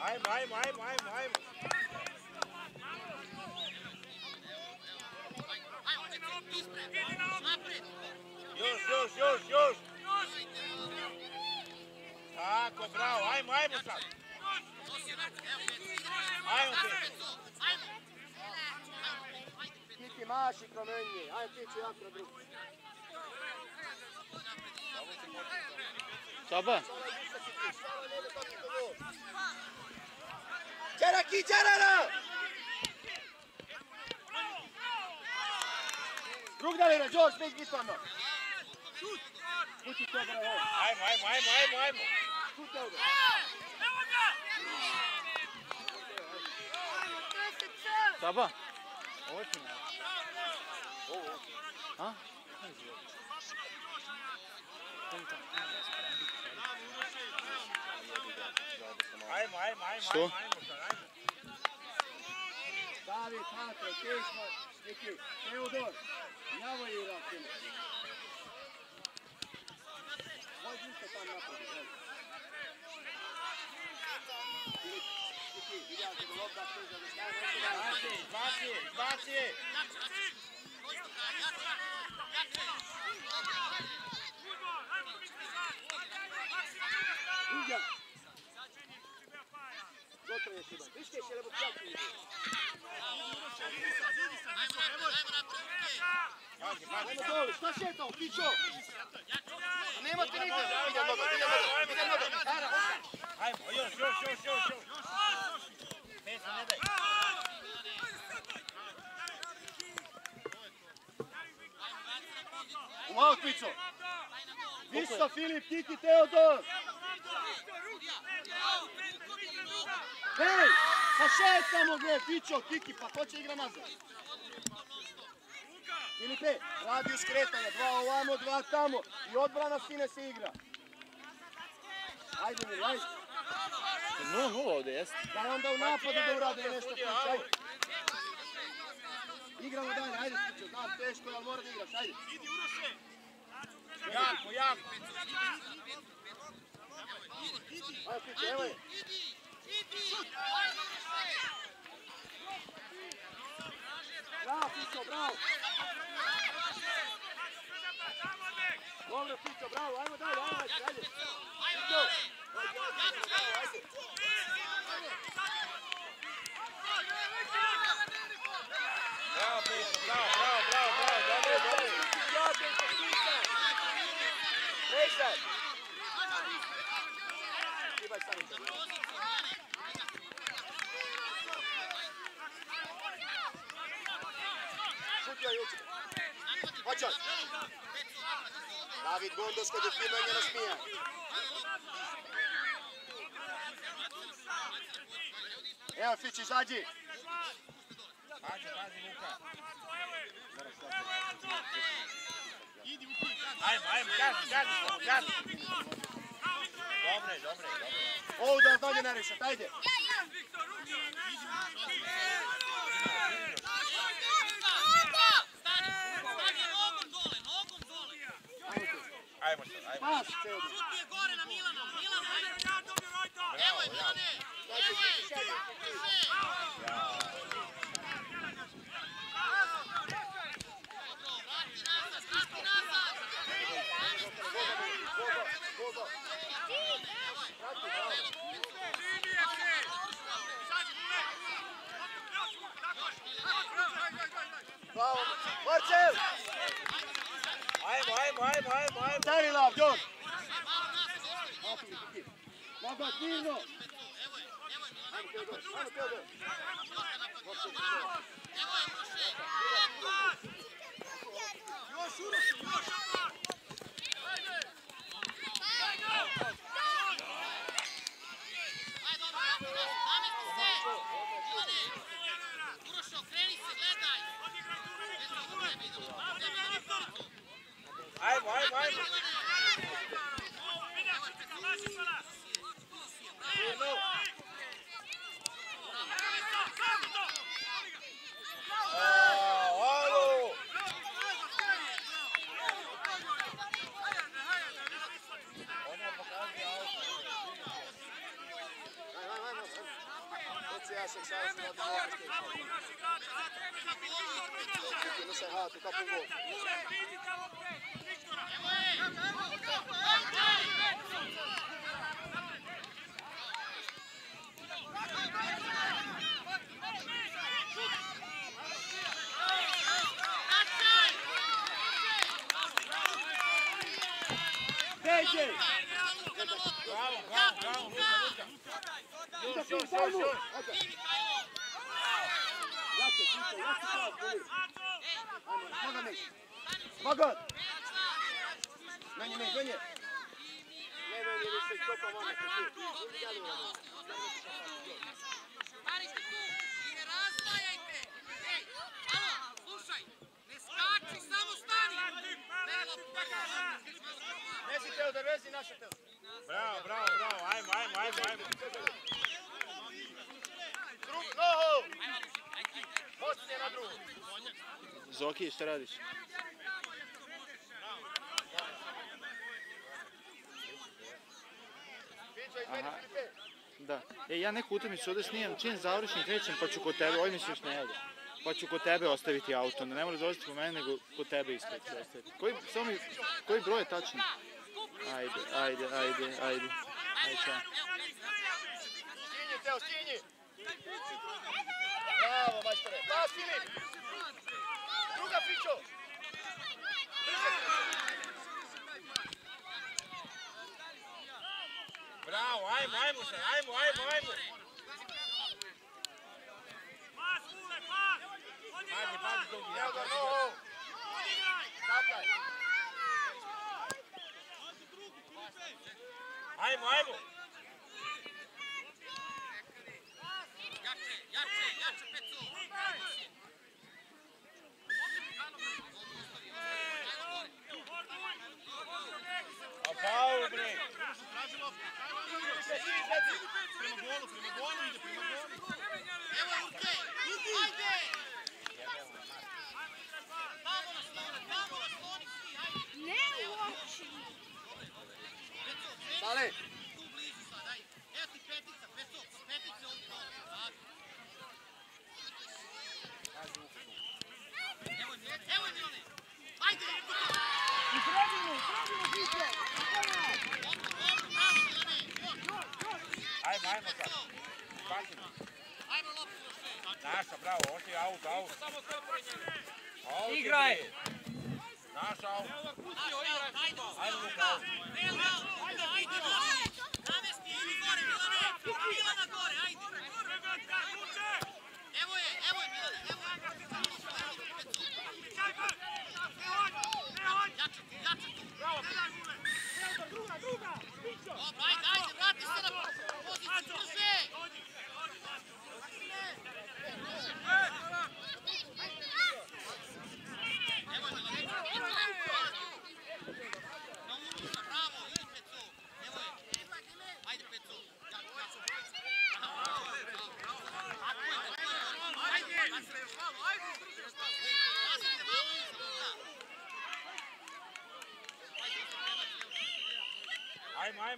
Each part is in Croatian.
Ajmo. Još. Tako, bravo, ajmo sad. Ajmo. Kiki maši promenje, ajmo tići jako na drugu. Saba. Đerara! Drug dalje, George, nek bitvarno. Puti to, bravo. Ajmo. Puti ovdje. Saba. Ovo je finale. A? Ajmo. Što? David, Hato, Kešma, Niki, Teodor, Njavo je igrati. Možda isto tam napadi, hej. Niki, vidjate da lopta stiže do stavne. Baci. Uđa. Zotra je šiban. Viške še lebo pjaki ide. Ajmo dole, šta šetao, pičo? Nemate nigde. Idem noga. Ajmo, još. Pesa, ne daj. U aut, pičo. Visa, Filip, Kiki, Teodor. Hej, pa šetamo gdje, pičo, Kiki, pa ko će igra nazad? Filipe, radi skretanja, 2 ovamo, 2 tamo i odbrana sine se igra. Ajde mi, ajde. 0-0 ovdje, jeste? Daj onda u napadu da uradimo nešto kuć, Igramo dalje, ajde pičo, znam, teško je, ali mora da igraš, ajde. Jako. Ajde pičo, evo je. Bravo, pičo, bravo. Dobro, pičo, bravo, ajmo dalje, ajde. Pičo. Bravo, Piso, bravo, dobro. Rejsaj. Ibaj stavite. Šutio je uči. Hoćaj. David Gondos kod je fino njeno smija. Evo Fić, izađi. Pazi, Luka. Ajmo, gazi. Dobre. Ovo da dalje narišat, ajde. Ajmo. Pas, Teodor. Šut je gore na Milana, ajde. Bravo, Milane, Bravo, Marcel! Ajmo. Stari lav, Đor! Laga, divno! Ajmo, Teodor! Još uroši! Ajmo. Nisek sada se odmah opusti. Nisek hatu, kako go. Peđe! Bravo, bravo, bravo, Luka. Još. Jače, Tito, jače sad, boli. Ajmo, smoga meć. Smoga! Manje. Ne, se stopa vama, Starište tu i ne razdvajajte. Ej, alo, slušaj, ne skači, samo stani. Vezi Teodor, vezi naša Teodor. Bravo, ajmo. Nohu! Moćnije na drugu. Zoki, šta radiš? Aha. Da. Ja neku utakmicu ovdje snimam, čim završim krećem pa ću kod tebe, ovdje mi se još ne javlja. Pa ću kod tebe ostaviti auto, ne moraš dolaziti kod mene, nego kod tebe ispred ću ostaviti. Koji broj je tačno? Ajde, čao. Stinji, Teo, stinji! Bravo, majstore! Da, Filip! Druga Fićo! Bravo, ajmo se, ajmo. Pazi, drugi, Teodor, nohu! Skakaj! Ajmo. Jače, Pecu. A faul, bre. Prema golu ide, Evo Luke, ajde! Tamo nasloni svi, ajde! Ne uoči! Sale! Tu blizu sad, ajde! Evo ti petica, petice ovdje dole, tako! Evo je Milane! Ajde! Ajmo sad. Spasimo. Ajmo loptu sve! Naša, bravo, oči aut. Igraj! Naša aut. Ajde, Luka! Ajde, namesti, idi gore, Milane! Milana gore, ajde! Evo je, Milane, evo je! Jače tu! Dobro, ajde, vrati se na poziciju, brže! Evo je, Milane! Bravo, idi Pecu! Evo je! Ajde, Pecu!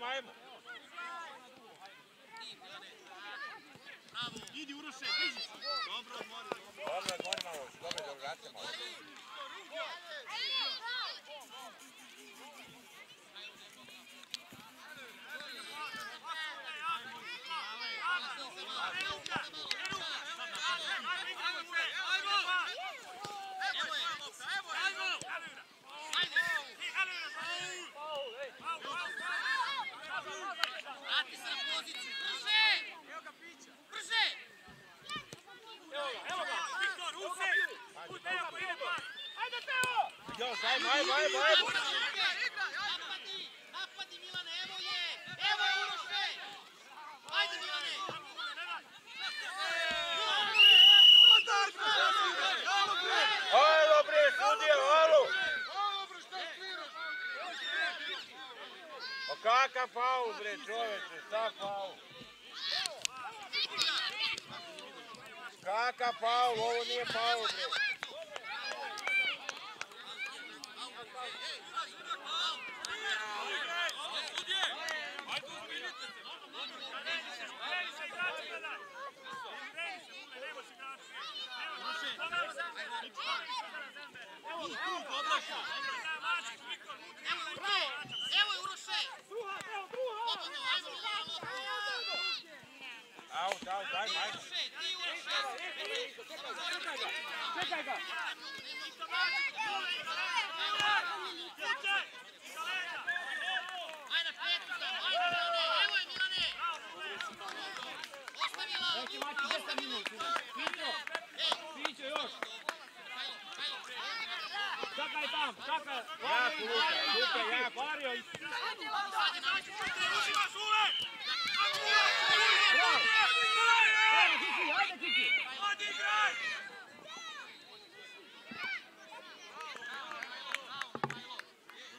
Ajmo. Idi Uroše, diži se! Dobro, Odmori malo, dobro, vrati malo. Vrati se na poziciju, brže! Brže! Evo ga! Viktor, Ajde, Teo! Još, ajmo! Napadi Milane, evo je Uroše! Ajde Milane! Alo bre, sudija, alo! Pa kakav faul bre, čoveče, šta faul? Kakav faul, ovo nije faul bre. ajmo, ajmo. Čekaj ga! Ajde, petu sam, ajde Milane, evo je Milane! Ostavila! Neće maći 10 minuta. Pićo još. Čakaj tam, čakaj. Jako, Luka, jako. Vario i... Ajde, Kiki, ajde, Kiki.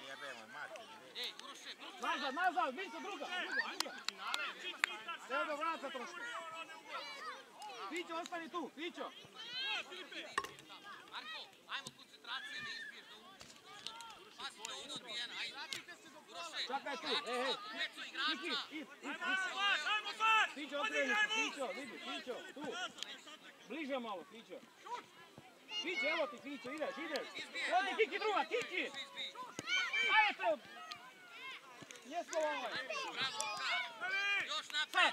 Jebemo, mati. Nazad, nazad, Mico, druga. Treba vrata trošku. Pićo, ostani tu, Pićo. Marko, ajmo koncentracije, ne izbiješ da pazi to uno odbijena, ajde. Uroše, Čakaj tu, Peco Kiki, igrača. Pićo, okreni se, Pićo, vidi, Pićo, tu. Bliže malo, Pićo. Pićo, evo ti, Pićo, ideš. Odi, Kiki, druga, Kiki. Ajde te. Jesko ovaj. Bravo, Luka. Još napred.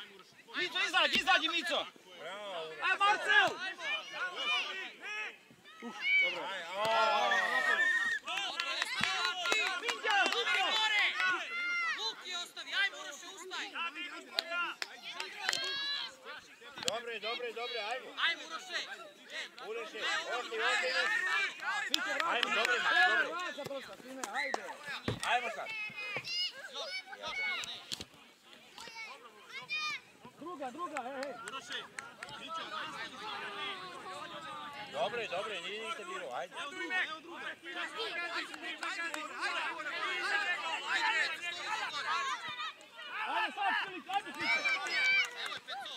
Mico, izađi, Mico. Bravo. Aj, Marcel. Dobro. Pinđa, Luka. Luki ostavi, ajmo Uroše, ustaj. Dobre, ajmo. Ajmo Uroše. Uroše, osti. Pićo, Ajmo, vrata. dobro, Evo, vrata dosta, sine, ajde. Ajmo sad. Još Milane. Druga, hej. Dobre, nije ništa bilo, ajde. Ajde, sad, Filip, ajde, Pićo. Evo je Peco.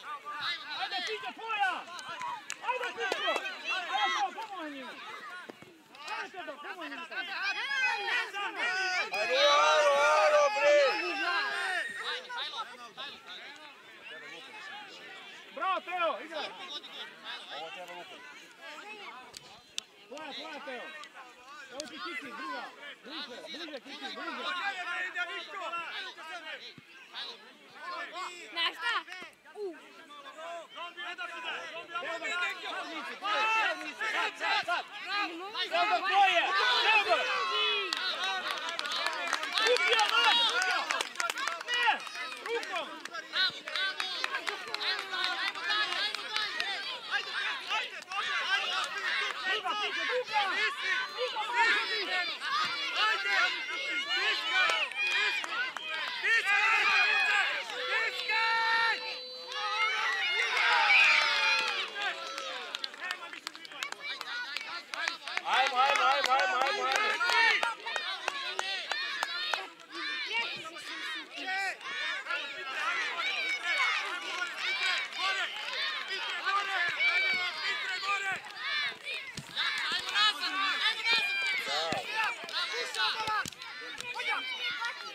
Ajmo Ajde, Milane. Pićo, tvoja. Ajde, Pićo. Ajde, pomoći njima. Ajde, Tedo, pomoći njima. Ajde, alo, bre! Ajde, Mihajlo. Bravo, Teo, igraj. Godi gol, Mihajlo. Ovo treba Luka. Tvoja, Teo. Evo ti Kiki, druga. Bliže, Kiki, bliže. Na šta? Sad. Teodor, tvoje! Teodor! Kupio, mač! Ne! Rukom! Bravo, bravo. Ajmo dalje. Druga, Pićo, druga! Druga, može ti! Ajmo.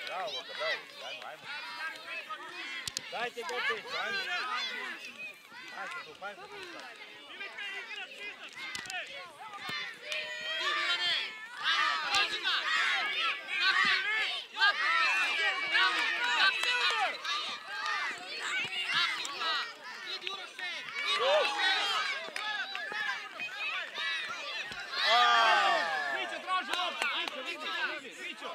Bravo, Luka, bravo. Ajmo. Dajte go Pićo, ajmo. Pazite tu. Pićo, traži loptu, Pićo, vidi, Pićo.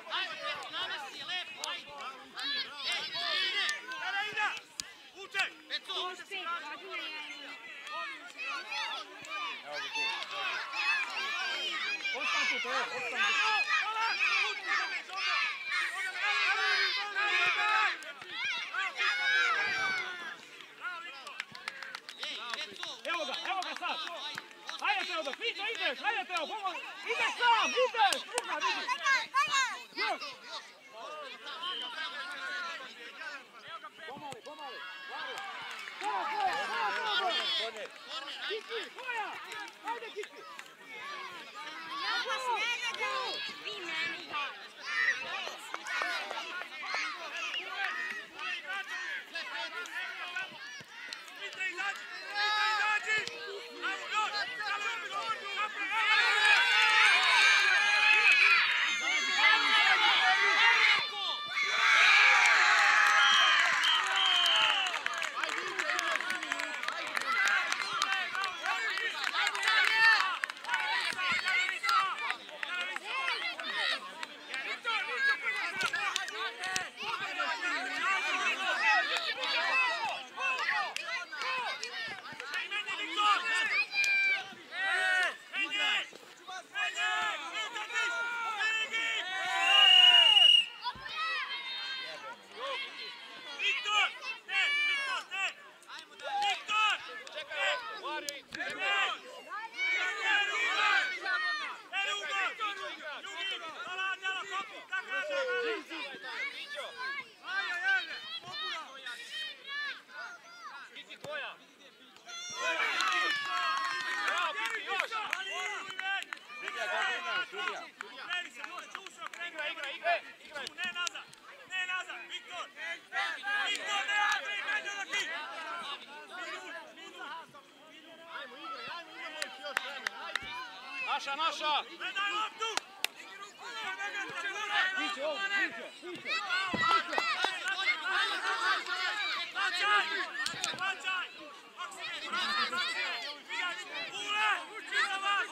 Ostan tu, Teo, ostan tu. Evo ga sad. Hajde, Teodor, Pićo, ideš, hajde, Teo, pomoć. Ideš sam, ideš, druga, vidi. Još. Pomali. Korner. Kiki, tvoja. Hajde, Kiki. Ja vas ne gledam. Vi meni da. Kreni se, može Čuša, kreni. Igraj. Ne nazad, Viktor. Viktor, ne Andrej, menja da ti. Naša! Ne daj loptu. Piće ovo, piće! Plaćaj! Maksime! Ule! Iza vas!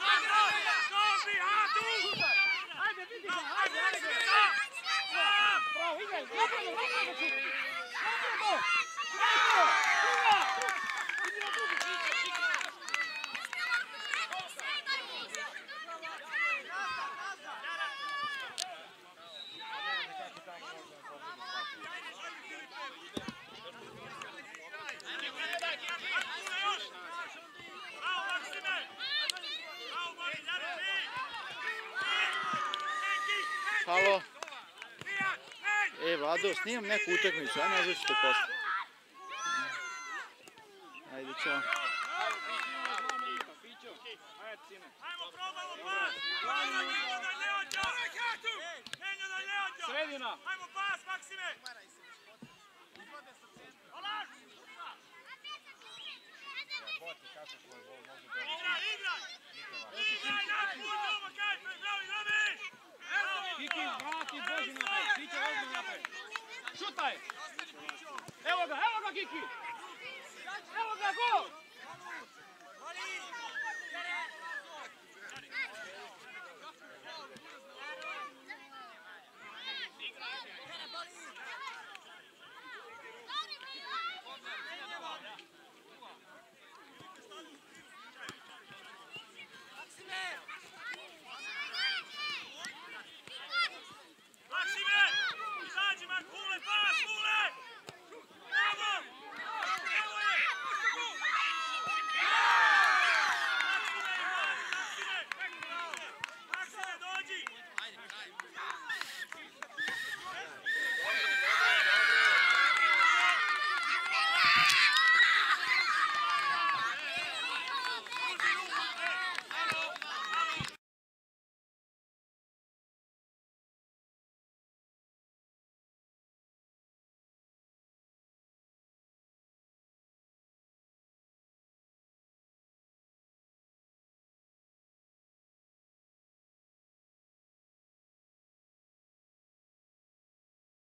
Dobri, Hatu! Ajde, vidi ga! Ajde! Bravo, igraj! Napravimo čuti! Halo. Vlado, snimam neku utakmicu, a nazvat ću te posle. Ajde, ćao. Ajmo, probamo pas! Menja da Leođa! Menja da Leođa! Sredina! Ajmo pas, Maksime! Olaš! Igraj! Napud, ovo kaj, pravi, Rabi! Kiki, vrati, boži napred, Piće, ozmi napred. Šutaj! Evo ga, Kiki! Evo ga, gol!